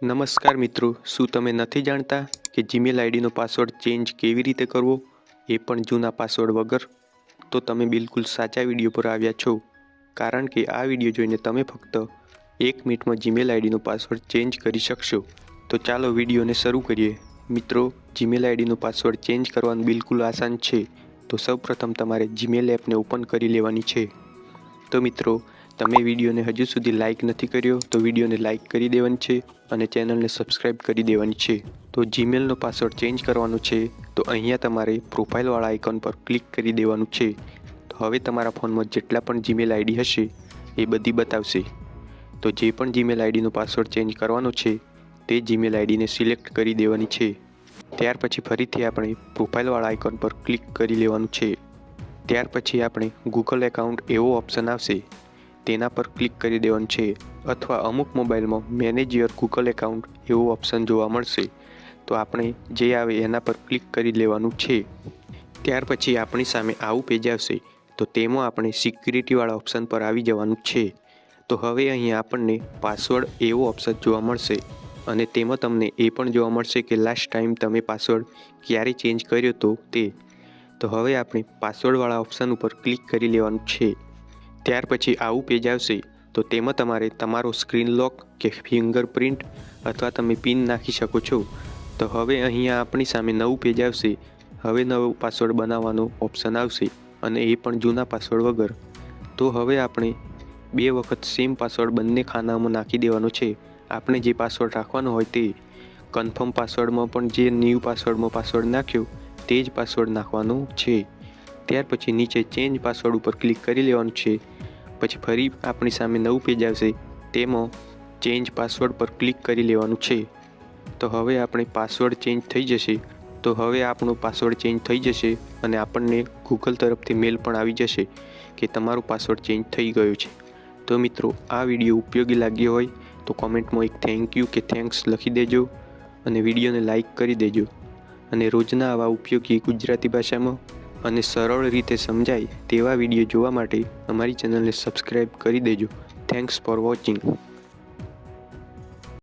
નમસ્કાર મિત્રો, શું તમે નથી જાણતા કે જીમેલ આઈડીનો પાસવર્ડ ચેન્જ કેવી રીતે કરવો, એ પણ જૂના પાસવર્ડ વગર? તો તમે બિલકુલ સાચા વિડીયો પર આવ્યા છો, કારણ કે આ વિડીયો જોઈને તમે ફક્ત 1 મિનિટમાં જીમેલ આઈડીનો પાસવર્ડ ચેન્જ કરી શકશો. તો ચાલો વિડીયોને શરૂ કરીએ. મિત્રો, જીમેલ આઈડીનો પાસવર્ડ ચેન્જ કરવાનું બિલકુલ આસાન છે. તો સૌપ્રથમ તમારે જીમેલ એપને ઓપન કરી લેવાની છે. તો મિત્રો, તમે વિડીયોને હજુ સુધી લાઇક નથી કર્યો તો વિડીયોને લાઇક કરી દેવાની છે અને ચેનલને સબસ્ક્રાઇબ કરી દેવાની છે. તો જીમેલનો પાસવર્ડ ચેન્જ કરવાનો છે તો અહીંયા તમારે પ્રોફાઇલવાળા આઇકોન પર ક્લિક કરી દેવાનું છે. તો હવે તમારા ફોનમાં જેટલા પણ જીમેલ આઈડી હશે એ બધી બતાવશે. તો જે પણ જીમેલ આઈડીનો પાસવર્ડ ચેન્જ કરવાનો છે તે જીમેલ આઈડીને સિલેક્ટ કરી દેવાની છે. ત્યાર પછી ફરીથી આપણે પ્રોફાઇલવાળા આઇકોન પર ક્લિક કરી લેવાનું છે. ત્યાર પછી આપણે ગૂગલ એકાઉન્ટ એવો ઓપ્શન આવશે તેના પર ક્લિક કરી દેવાનું છે, અથવા અમુક મોબાઈલમાં મેનેજ યોર ગૂગલ એકાઉન્ટ એવો ઓપ્શન જોવા મળશે. તો આપણે જે આવે એના પર ક્લિક કરી લેવાનું છે. ત્યાર પછી આપણી સામે આવું પેજ આવશે. તો તેમાં આપણે સિક્યુરિટીવાળા ઓપ્શન પર આવી જવાનું છે. તો હવે અહીંયા આપણને પાસવર્ડ એવો ઓપ્શન જોવા મળશે અને તેમાં તમને એ પણ જોવા મળશે કે લાસ્ટ ટાઈમ તમે પાસવર્ડ ક્યારે ચેન્જ કર્યો હતો તે. તો હવે આપણે પાસવર્ડવાળા ઓપ્શન ઉપર ક્લિક કરી લેવાનું છે. ત્યાર પછી આવું પેજ આવશે. તો તેમાં તમારે તમારો સ્ક્રીન લોક કે ફિંગરપ્રિન્ટ અથવા તમે પિન નાખી શકો છો. તો હવે અહીંયા આપણી સામે નવું પેજ આવશે. હવે નવો પાસવર્ડ બનાવવાનો ઓપ્શન આવશે અને એ પણ જૂના પાસવર્ડ વગર. તો હવે આપણે 2 વખત સેમ પાસવર્ડ બંને ખાનામાં નાખી દેવાનો છે. આપણે જે પાસવર્ડ રાખવાનો હોય તે. કન્ફર્મ પાસવર્ડમાં પણ જે ન્યૂ પાસવર્ડમાં પાસવર્ડ નાખ્યો તે જ પાસવર્ડ નાખવાનો છે. ત્યાર પછી નીચે ચેન્જ પાસવર્ડ ઉપર ક્લિક કરી લેવાનું છે. પછી ફરી આપણી સામે નવું પેજ આવશે. તેમાં ચેન્જ પાસવર્ડ પર ક્લિક કરી લેવાનું છે. તો હવે આપણે પાસવર્ડ ચેન્જ થઈ જશે. તો હવે આપણો પાસવર્ડ ચેન્જ થઈ જશે અને આપણને ગૂગલ તરફથી મેલ પણ આવી જશે કે તમારો પાસવર્ડ ચેન્જ થઈ ગયો છે. તો મિત્રો, આ વિડીયો ઉપયોગી લાગ્યો હોય તો કોમેન્ટમાં એક થેન્ક યુ કે થેન્ક્સ લખી દેજો અને વિડીયોને લાઇક કરી દેજો. અને રોજના આવા ઉપયોગી ગુજરાતી ભાષામાં અને સરળ રીતે સમજાય તેવા વિડીયો જોવા માટે અમારી ચેનલને સબસ્ક્રાઈબ કરી દેજો. Thanks for watching.